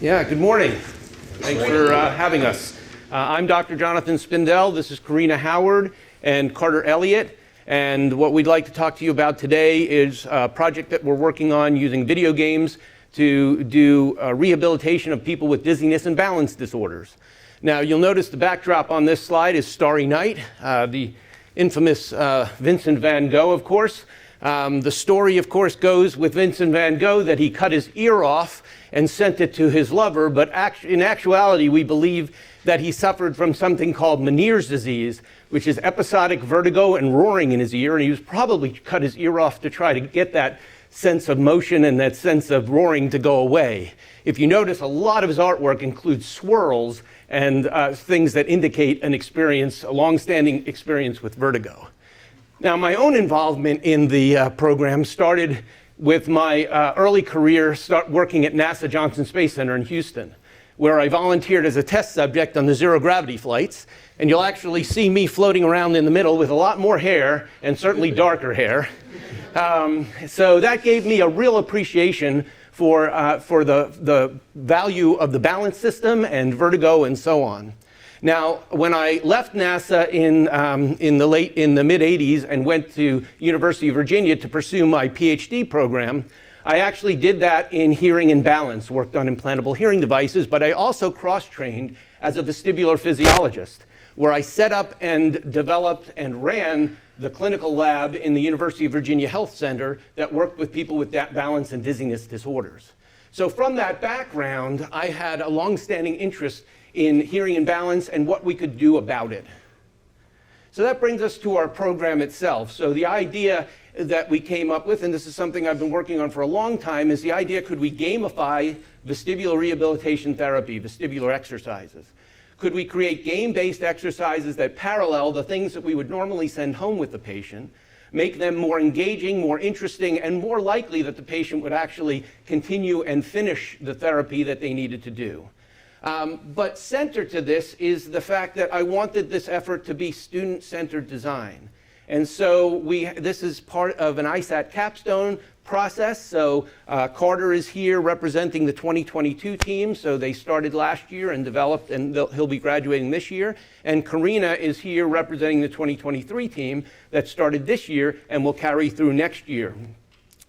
Yeah, good morning. Thanks for having us. I'm Dr. Jonathan Spindell. This is Karina Howard and Carter Elliott. And what we'd like to talk to you about today is a project that we're working on using video games to do rehabilitation of people with dizziness and balance disorders. Now, you'll notice the backdrop on this slide is Starry Night, the infamous Vincent van Gogh, of course. The story, of course, goes with Vincent van Gogh that he cut his ear off and sent it to his lover, but in actuality, we believe that he suffered from something called Meniere's disease, which is episodic vertigo and roaring in his ear, and he was probably cut his ear off to try to get that sense of motion and that sense of roaring to go away. If you notice, a lot of his artwork includes swirls and things that indicate an experience, a long-standing experience with vertigo. Now, my own involvement in the program started with my early career working at NASA Johnson Space Center in Houston, where I volunteered as a test subject on the zero-gravity flights. And you'll actually see me floating around in the middle with a lot more hair and certainly darker hair. So that gave me a real appreciation for the value of the balance system and vertigo and so on. Now, when I left NASA in the mid-'80s and went to University of Virginia to pursue my PhD program, I actually did that in hearing and balance, worked on implantable hearing devices, but I also cross-trained as a vestibular physiologist, where I set up and developed and ran the clinical lab in the University of Virginia Health Center that worked with people with balance and dizziness disorders. So from that background, I had a long-standing interest in hearing and balance and what we could do about it. So that brings us to our program itself. So the idea that we came up with, and this is something I've been working on for a long time, is the idea, could we gamify vestibular rehabilitation therapy, vestibular exercises? Could we create game-based exercises that parallel the things that we would normally send home with the patient, make them more engaging, more interesting, and more likely that the patient would actually continue and finish the therapy that they needed to do? But center to this is the fact that I wanted this effort to be student-centered design. And so this is part of an ISAT capstone process. So Carter is here representing the 2022 team. So they started last year and developed, and he'll be graduating this year. And Karina is here representing the 2023 team that started this year and will carry through next year.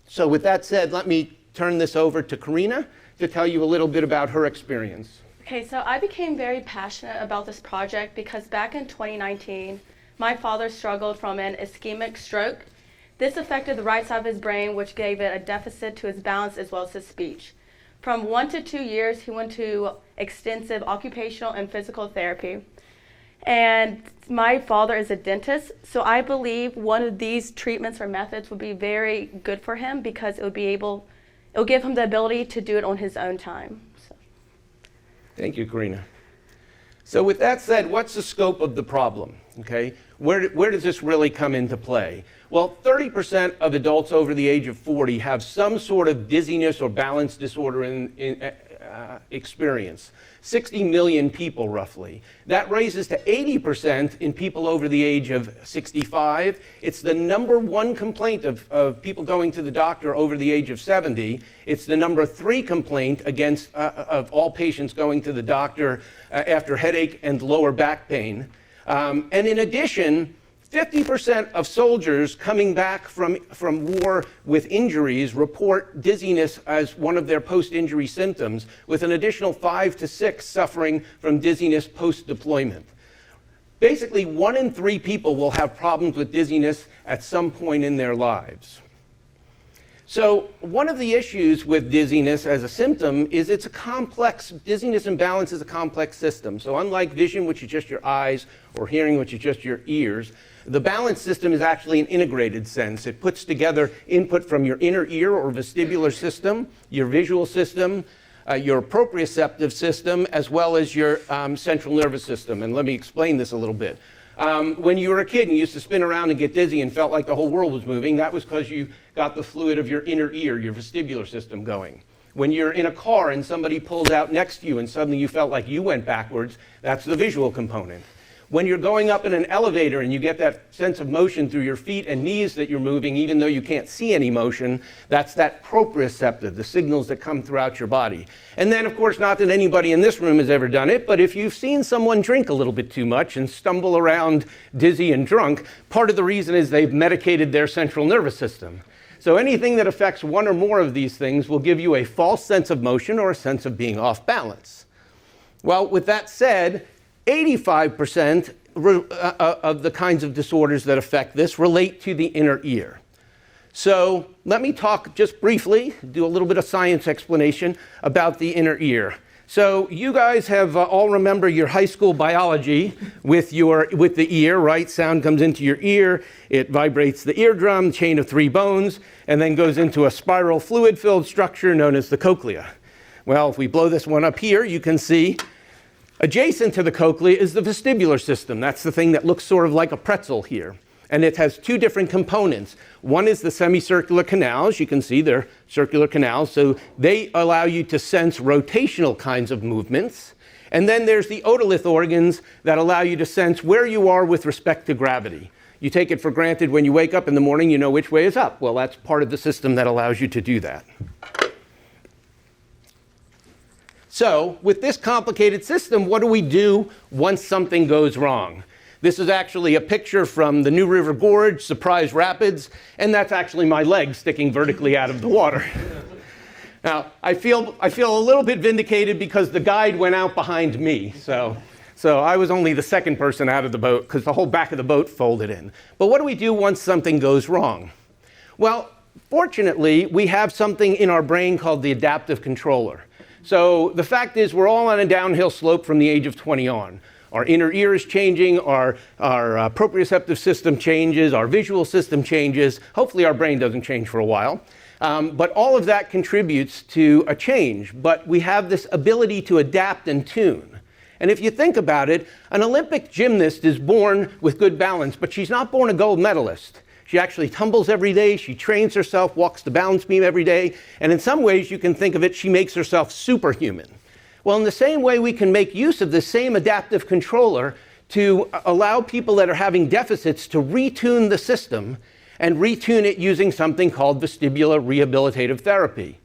So with that said, let me turn this over to Karina to tell you a little bit about her experience. Okay, so I became very passionate about this project because back in 2019, my father struggled from an ischemic stroke. This affected the right side of his brain, which gave it a deficit to his balance as well as his speech. From 1 to 2 years, he went to extensive occupational and physical therapy. And my father is a dentist, so I believe one of these treatments or methods would be very good for him because it will give him the ability to do it on his own time. Thank you, Karina. So with that said, what's the scope of the problem? Okay, where does this really come into play? Well, 30% of adults over the age of 40 have some sort of dizziness or balance disorder experience. 60 million people, roughly. That raises to 80% in people over the age of 65. It's the number one complaint of people going to the doctor over the age of 70. It's the number 3 complaint of all patients going to the doctor after headache and lower back pain. And in addition, 50% of soldiers coming back from war with injuries report dizziness as one of their post-injury symptoms, with an additional 5 to 6 suffering from dizziness post-deployment. Basically, 1 in 3 people will have problems with dizziness at some point in their lives. So one of the issues with dizziness as a symptom is dizziness and balance is a complex system. So unlike vision, which is just your eyes, or hearing, which is just your ears, the balance system is actually an integrated sense. It puts together input from your inner ear or vestibular system, your visual system, your proprioceptive system, as well as your central nervous system. And let me explain this a little bit. When you were a kid and you used to spin around and get dizzy and felt like the whole world was moving, that was because you got the fluid of your inner ear, your vestibular system going. When you're in a car and somebody pulls out next to you and suddenly you felt like you went backwards, that's the visual component. When you're going up in an elevator and you get that sense of motion through your feet and knees that you're moving, even though you can't see any motion, that's that proprioceptive, the signals that come throughout your body. And then, of course, not that anybody in this room has ever done it, but if you've seen someone drink a little bit too much and stumble around dizzy and drunk, part of the reason is they've medicated their central nervous system. So anything that affects one or more of these things will give you a false sense of motion or a sense of being off balance. Well, with that said, 85% of the kinds of disorders that affect this relate to the inner ear. So let me talk just briefly, do a little bit of science explanation about the inner ear. So you guys have all remember your high school biology with the ear, right? Sound comes into your ear, it vibrates the eardrum, chain of 3 bones, and then goes into a spiral fluid-filled structure known as the cochlea. Well, if we blow this one up here, you can see adjacent to the cochlea is the vestibular system. That's the thing that looks sort of like a pretzel here. And it has 2 different components. One is the semicircular canals. You can see they're circular canals, so they allow you to sense rotational kinds of movements. And then there's the otolith organs that allow you to sense where you are with respect to gravity. You take it for granted when you wake up in the morning, you know which way is up. Well, that's part of the system that allows you to do that. So with this complicated system, what do we do once something goes wrong? This is actually a picture from the New River Gorge, Surprise Rapids, and that's actually my leg sticking vertically out of the water. Now, I feel a little bit vindicated because the guide went out behind me, so I was only the second person out of the boat because the whole back of the boat folded in. But what do we do once something goes wrong? Well, fortunately, we have something in our brain called the adaptive controller. So the fact is we're all on a downhill slope from the age of 20 on. Our inner ear is changing, our proprioceptive system changes, our visual system changes. Hopefully our brain doesn't change for a while. But all of that contributes to a change. But we have this ability to adapt and tune. And if you think about it, an Olympic gymnast is born with good balance, but she's not born a gold medalist. She actually tumbles every day, she trains herself, walks the balance beam every day, and in some ways you can think of it, she makes herself superhuman. Well, in the same way, we can make use of the same adaptive controller to allow people that are having deficits to retune the system and retune it using something called vestibular rehabilitative therapy.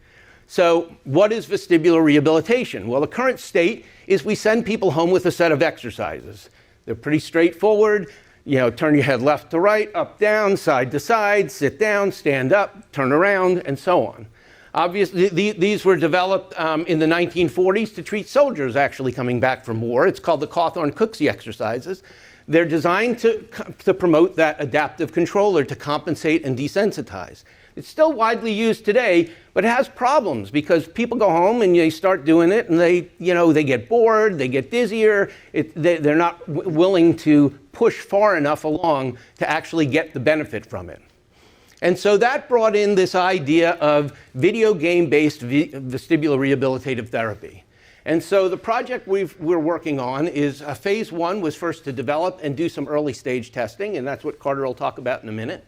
So what is vestibular rehabilitation? Well, the current state is we send people home with a set of exercises. They're pretty straightforward. You know, turn your head left to right, up, down, side to side, sit down, stand up, turn around, and so on. Obviously, these were developed in the 1940s to treat soldiers actually coming back from war. It's called the Cawthorne-Cooksey exercises. They're designed to promote that adaptive controller to compensate and desensitize. It's still widely used today, but it has problems because people go home and they start doing it and they get bored, they get dizzier, they're not willing to push far enough along to actually get the benefit from it. And so that brought in this idea of video game-based vestibular rehabilitative therapy. And so the project we're working on is phase 1 was first to develop and do some early stage testing, and that's what Carter will talk about in a minute.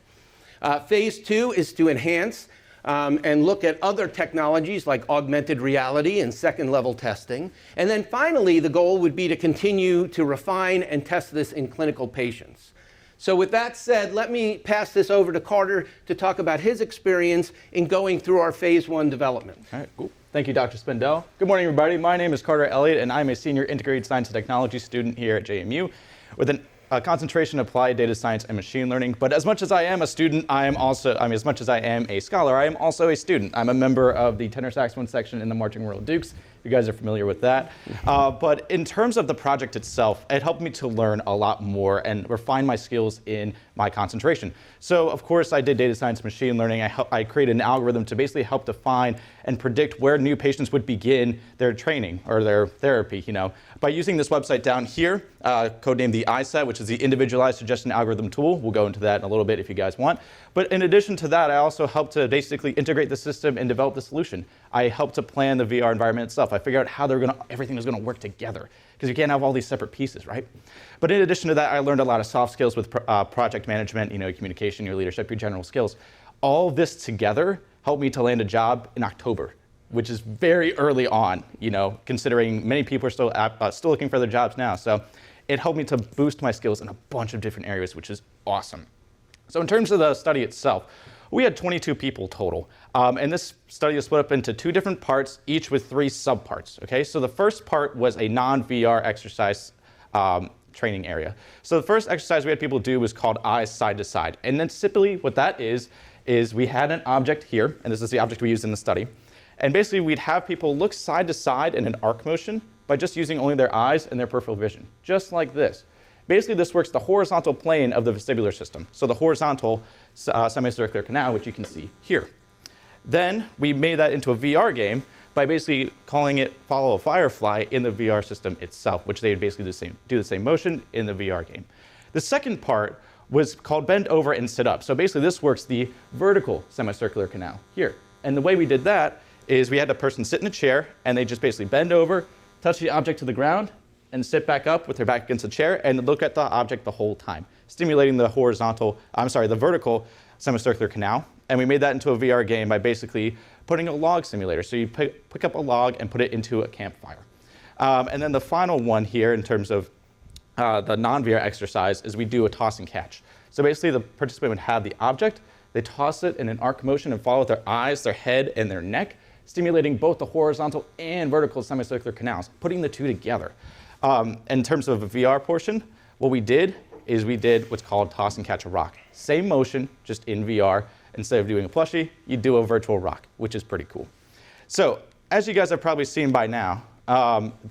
Phase 2 is to enhance and look at other technologies like augmented reality and second-level testing. And then finally, the goal would be to continue to refine and test this in clinical patients. So with that said, let me pass this over to Carter to talk about his experience in going through our phase 1 development. All right, cool. Thank you, Dr. Spindell. Good morning, everybody. My name is Carter Elliott, and I'm a senior integrated science and technology student here at JMU with a concentration in applied data science and machine learning. But as much as I am a student, as much as I am a scholar, I am also a student. I'm a member of the tenor saxophone section in the Marching Royal Dukes, if you guys are familiar with that. But in terms of the project itself, it helped me to learn a lot more and refine my skills in my concentration. So of course I did data science machine learning. I created an algorithm to basically help define and predict where new patients would begin their training or their therapy, by using this website down here, codenamed the ISET, which is the Individualized Suggestion Algorithm Tool. We'll go into that in a little bit if you guys want. But in addition to that, I also helped to basically integrate the system and develop the solution. I helped to plan the VR environment itself. I figured out how everything was going to work together, because you can't have all these separate pieces, right? But in addition to that, I learned a lot of soft skills with project management, communication, your leadership, your general skills. All this together helped me to land a job in October, which is very early on, considering many people are still looking for their jobs now. So it helped me to boost my skills in a bunch of different areas, which is awesome. So in terms of the study itself, we had 22 people total. And this study is split up into 2 different parts, each with 3 subparts. Okay, so the first part was a non-VR exercise training area. So the first exercise we had people do was called eyes side to side. And then simply what that is we had an object here, and this is the object we used in the study. And basically we'd have people look side to side in an arc motion by just using only their eyes and their peripheral vision, just like this. Basically, this works the horizontal plane of the vestibular system, so the horizontal semicircular canal, which you can see here. Then we made that into a VR game by basically calling it Follow a Firefly in the VR system itself, which they would basically do the same motion in the VR game. The second part was called Bend Over and Sit Up. So basically, this works the vertical semicircular canal here. And the way we did that is we had a person sit in a chair, and they just basically bend over, touch the object to the ground, and sit back up with their back against the chair and look at the object the whole time, stimulating the vertical semicircular canal. And we made that into a VR game by basically putting a log simulator. So you pick up a log and put it into a campfire. And then the final one here in terms of the non-VR exercise is we do a toss and catch. So basically the participant would have the object, they toss it in an arc motion and follow with their eyes, their head, and their neck, stimulating both the horizontal and vertical semicircular canals, putting the 2 together. In terms of a VR portion, what we did is we did what's called toss and catch a rock. Same motion, just in VR. Instead of doing a plushie, you do a virtual rock, which is pretty cool. So, as you guys have probably seen by now,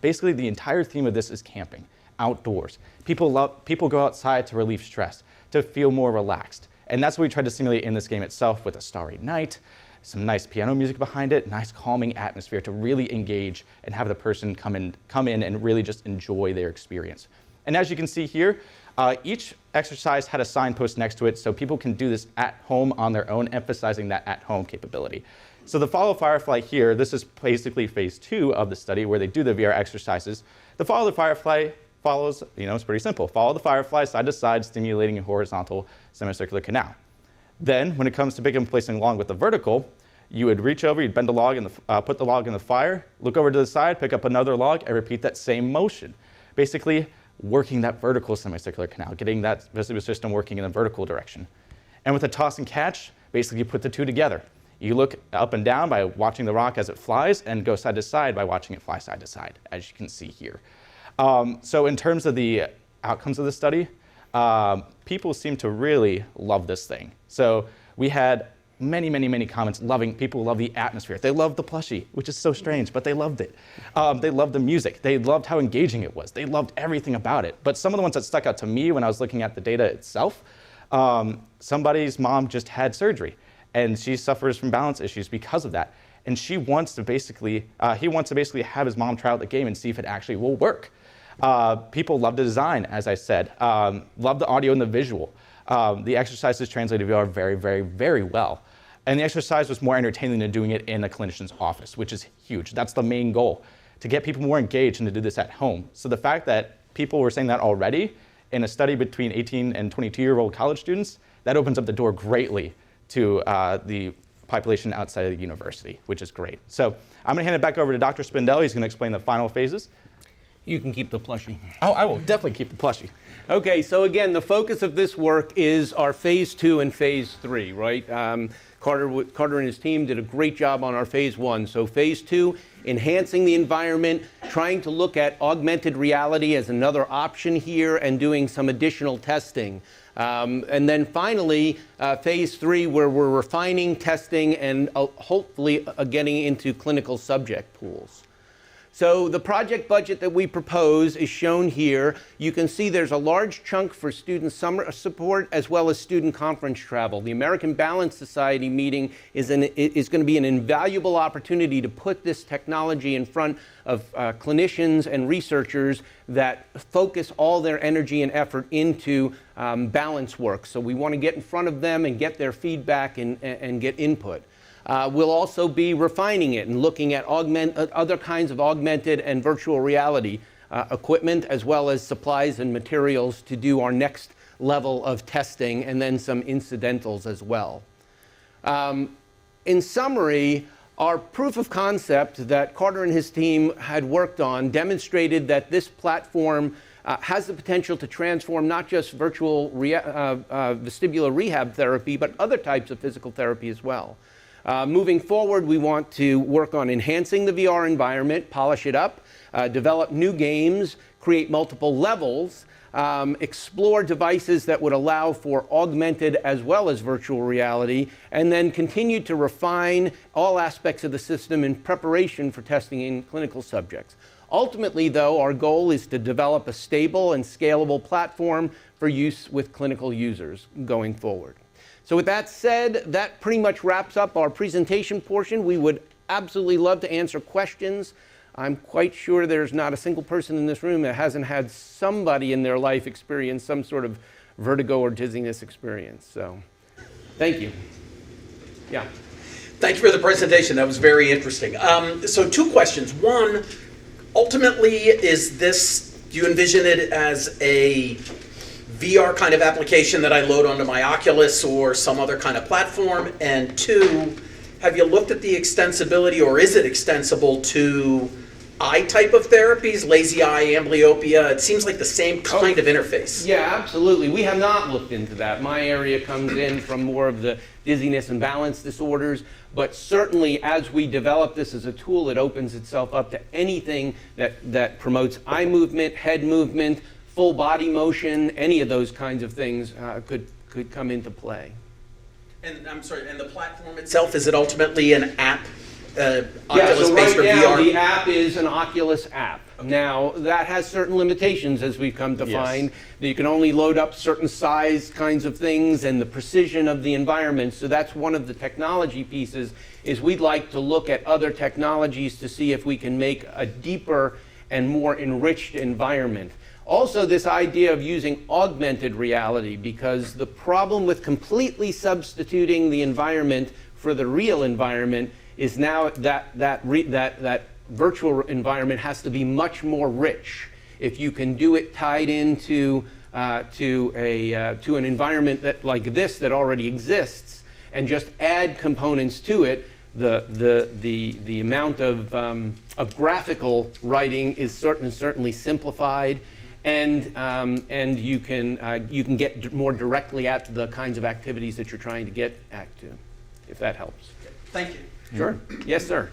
basically the entire theme of this is camping, outdoors. People go outside to relieve stress, to feel more relaxed. And that's what we tried to simulate in this game itself with a starry night, some nice piano music behind it, nice calming atmosphere to really engage and have the person come in and really just enjoy their experience. And as you can see here, each exercise had a signpost next to it so people can do this at home on their own, emphasizing that at-home capability. So the Follow Firefly here, this is basically phase 2 of the study where they do the VR exercises. The Follow the Firefly follows, it's pretty simple. Follow the firefly side to side, stimulating a horizontal semicircular canal. Then, when it comes to picking and placing along with the vertical, you would reach over, you'd bend a log, put the log in the fire, look over to the side, pick up another log, and repeat that same motion. Basically, working that vertical semicircular canal, getting that vestibular system working in the vertical direction. And with a toss and catch, basically you put the 2 together. You look up and down by watching the rock as it flies, and go side to side by watching it fly side to side, as you can see here. So in terms of the outcomes of the study, people seem to really love this thing. So we had many comments people love the atmosphere. They loved the plushie, which is so strange, but they loved it. They loved the music. They loved how engaging it was. They loved everything about it. But some of the ones that stuck out to me when I was looking at the data itself, somebody's mom just had surgery, and she suffers from balance issues because of that. And he wants to basically have his mom try out the game and see if it actually will work. People love the design, as I said, love the audio and the visual. The exercises translated VR very well. And the exercise was more entertaining than doing it in a clinician's office, which is huge. That's the main goal, to get people more engaged and to do this at home. So the fact that people were saying that already in a study between 18 and 22-year-old college students, that opens up the door greatly to the population outside of the university, which is great. So I'm going to hand it back over to Dr. Spindell. He's going to explain the final phases. You can keep the plushie. Oh, I will definitely keep the plushie. Okay, so again, the focus of this work is our phase 2 and phase 3, right? Carter and his team did a great job on our phase 1. So phase 2, enhancing the environment, trying to look at augmented reality as another option here, and doing some additional testing. And then finally, phase 3, where we're refining, testing, and hopefully getting into clinical subject pools. So the project budget that we propose is shown here. You can see there's a large chunk for student summer support as well as student conference travel. The American Balance Society meeting is going to be an invaluable opportunity to put this technology in front of clinicians and researchers that focus all their energy and effort into balance work. So we want to get in front of them and get their feedback and get input. We'll also be refining it and looking at other kinds of augmented and virtual reality equipment, as well as supplies and materials to do our next level of testing, and then some incidentals as well. In summary, our proof of concept that Carter and his team had worked on demonstrated that this platform has the potential to transform not just virtual vestibular rehab therapy, but other types of physical therapy as well. Moving forward, we want to work on enhancing the VR environment, polish it up, develop new games, create multiple levels, explore devices that would allow for augmented as well as virtual reality, and then continue to refine all aspects of the system in preparation for testing in clinical subjects. Ultimately, though, our goal is to develop a stable and scalable platform for use with clinical users going forward. So with that said, that pretty much wraps up our presentation portion. We would absolutely love to answer questions. I'm quite sure there's not a single person in this room that hasn't had somebody in their life experience some sort of vertigo or dizziness experience. So thank you. Yeah. Thank you for the presentation. That was very interesting. So 2 questions. One, ultimately, do you envision it as a VR kind of application that I load onto my Oculus or some other kind of platform? And 2, have you looked at the extensibility, or is it extensible to eye type of therapies, lazy eye, amblyopia? It seems like the same kind of interface. Yeah, absolutely. We have not looked into that. My area comes in from more of the dizziness and balance disorders, but certainly as we develop this as a tool, it opens itself up to anything that promotes eye movement, head movement, full body motion, any of those kinds of things could come into play. And I'm sorry, and the platform itself, is it ultimately an app, Yeah, Oculus so based right for now VR? the app is an Oculus app. Okay. Now that has certain limitations, as we've come to find. That you can only load up certain size kinds of things and the precision of the environment. So that's one of the technology pieces, is we'd like to look at other technologies to see if we can make a deeper and more enriched environment. Also, this idea of using augmented reality, because the problem with completely substituting the environment for the real environment is now that virtual environment has to be much more rich. If you can do it tied into to an environment that like this that already exists, and just add components to it, the amount of graphical writing is certainly simplified. And you can get more directly at the kinds of activities that you're trying to get at to, if that helps. Thank you. Sure. Yes, sir.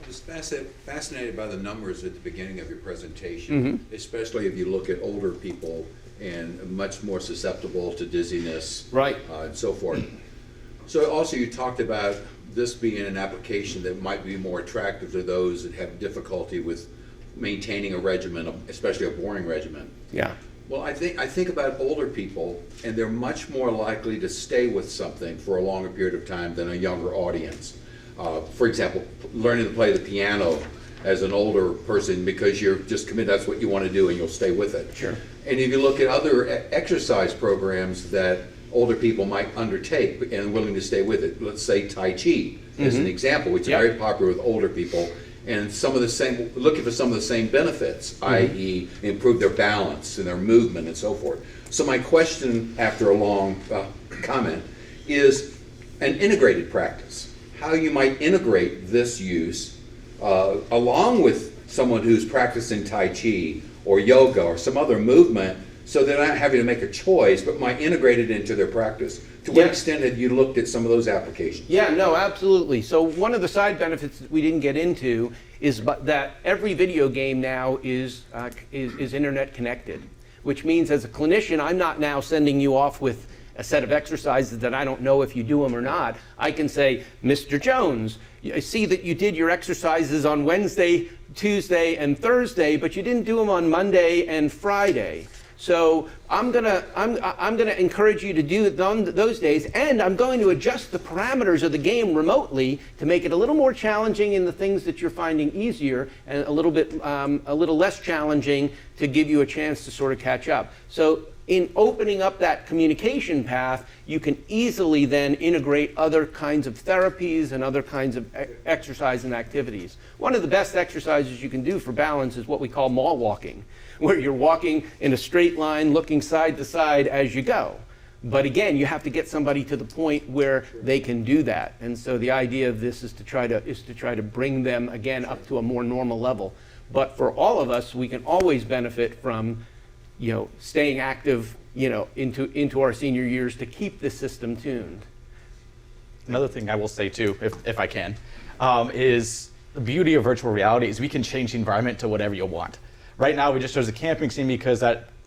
I was fascinated by the numbers at the beginning of your presentation, especially if you look at older people and much more susceptible to dizziness, Right. And so forth. So also you talked about this being an application that might be more attractive to those that have difficulty with maintaining a regimen, especially a boring regimen. Yeah. Well, I think about older people, and they're much more likely to stay with something for a longer period of time than a younger audience. For example, learning to play the piano as an older person, because you're just committed, that's what you want to do, and you'll stay with it. Sure. And if you look at other exercise programs that older people might undertake and are willing to stay with it, let's say Tai Chi as an example, which is very popular with older people, and some of the same, looking for some of the same benefits, i.e. improve their balance and their movement and so forth. So my question, after a long comment, is an integrated practice. How you might integrate this use along with someone who's practicing Tai Chi or yoga or some other movement, so they're not having to make a choice, but might integrate it into their practice. To what extent have you looked at some of those applications? Yeah, no, absolutely. So one of the side benefits that we didn't get into is that every video game now is internet connected, which means as a clinician, I'm not now sending you off with a set of exercises that I don't know if you do them or not. I can say, Mr. Jones, I see that you did your exercises on Wednesday, Tuesday, and Thursday, but you didn't do them on Monday and Friday. So I'm gonna encourage you to do those days, and I'm going to adjust the parameters of the game remotely to make it a little more challenging in the things that you're finding easier, and a little less challenging to give you a chance to sort of catch up. So in opening up that communication path, you can easily then integrate other kinds of therapies and other kinds of exercise and activities. One of the best exercises you can do for balance is what we call mall walking, where you're walking in a straight line, looking side to side as you go. But again, you have to get somebody to the point where they can do that. And so the idea of this is to try to bring them again up to a more normal level. But for all of us, we can always benefit from staying active, into our senior years to keep the system tuned. Another thing I will say too, if I can, is the beauty of virtual reality is we can change the environment to whatever you want. Right now, we just chose a camping scene because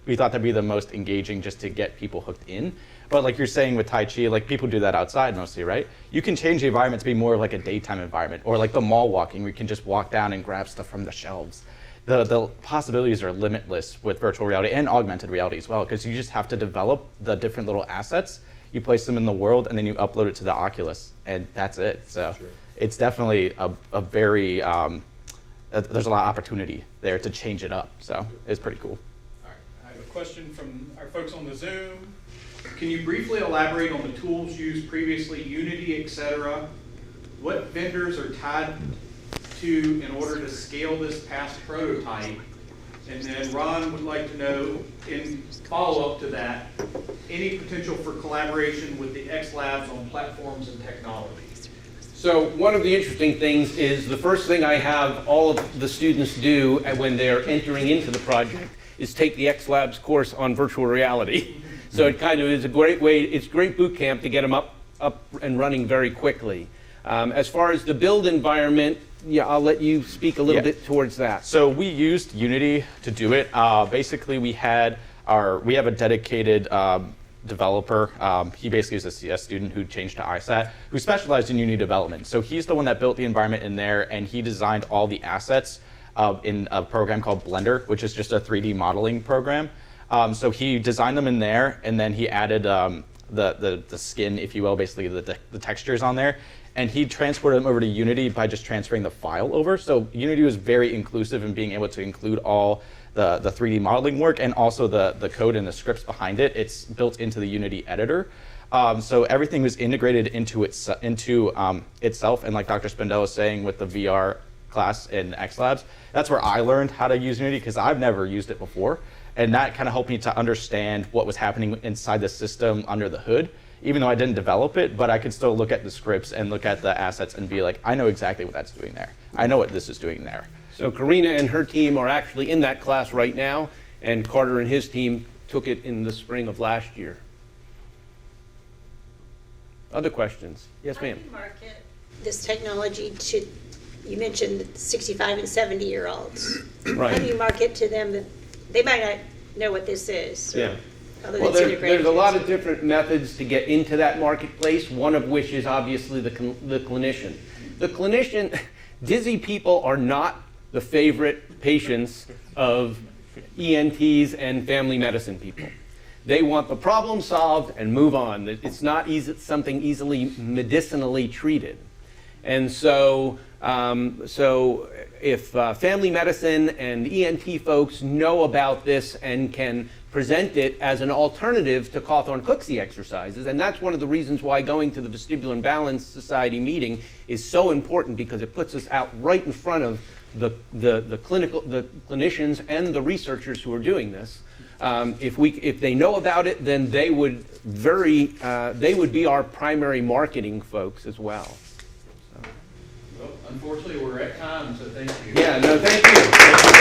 we thought that'd be the most engaging just to get people hooked in. But like you're saying with Tai Chi, like people do that outside mostly, right? You can change the environment to be more like a daytime environment, or like the mall walking, where you can just walk down and grab stuff from the shelves. The possibilities are limitless with virtual reality and augmented reality as well, because you just have to develop the different little assets, you place them in the world, and then you upload it to the Oculus, and that's it. So it's definitely a very, there's a lot of opportunity there to change it up. So it's pretty cool. All right, I have a question from our folks on the Zoom. Can you briefly elaborate on the tools used previously, Unity, et cetera? What vendors are tied to in order to scale this past prototype? And then Ron would like to know, in follow-up to that, any potential for collaboration with the X Labs on platforms and technologies? So one of the interesting things is the first thing I have all of the students do when they're entering into the project is take the X Labs course on virtual reality. So it kind of is a great way, it's great boot camp to get them up and running very quickly. As far as the build environment, yeah, I'll let you speak a little bit towards that. So we used Unity to do it. Basically, we have a dedicated developer. He basically is a CS student who changed to ISAT, who specialized in Unity development. So he's the one that built the environment in there, and he designed all the assets in a program called Blender, which is just a 3D modeling program. So he designed them in there, and then he added the skin, if you will, basically the textures on there. And he transported them over to Unity by just transferring the file over. So Unity was very inclusive in being able to include all the 3D modeling work and also the code and the scripts behind it. It's built into the Unity editor. So everything was integrated into itself. And like Dr. Spindell was saying with the VR class in X Labs, that's where I learned how to use Unity because I've never used it before. And that kind of helped me to understand what was happening inside the system under the hood. Even though I didn't develop it, but I could still look at the scripts and look at the assets and be like, I know exactly what that's doing there. I know what this is doing there. So Karina and her team are actually in that class right now, and Carter and his team took it in the spring of last year. Other questions? Yes, ma'am. How do you market this technology to, you mentioned 65 and 70-year-olds. Right. How do you market to them that they might not know what this is? Yeah. Well, there's a lot of different methods to get into that marketplace, one of which is obviously the clinician. The clinician, dizzy people are not the favorite patients of ENTs and family medicine people. They want the problem solved and move on. It's not something easily medicinally treated. And so, if family medicine and ENT folks know about this and can present it as an alternative to Cawthorne-Cooksey exercises, and that's one of the reasons why going to the Vestibular and Balance Society meeting is so important, because it puts us out right in front of the clinicians and the researchers who are doing this. If they know about it, then they would be our primary marketing folks as well. Well, unfortunately, we're at time, so thank you. Yeah, no, thank you.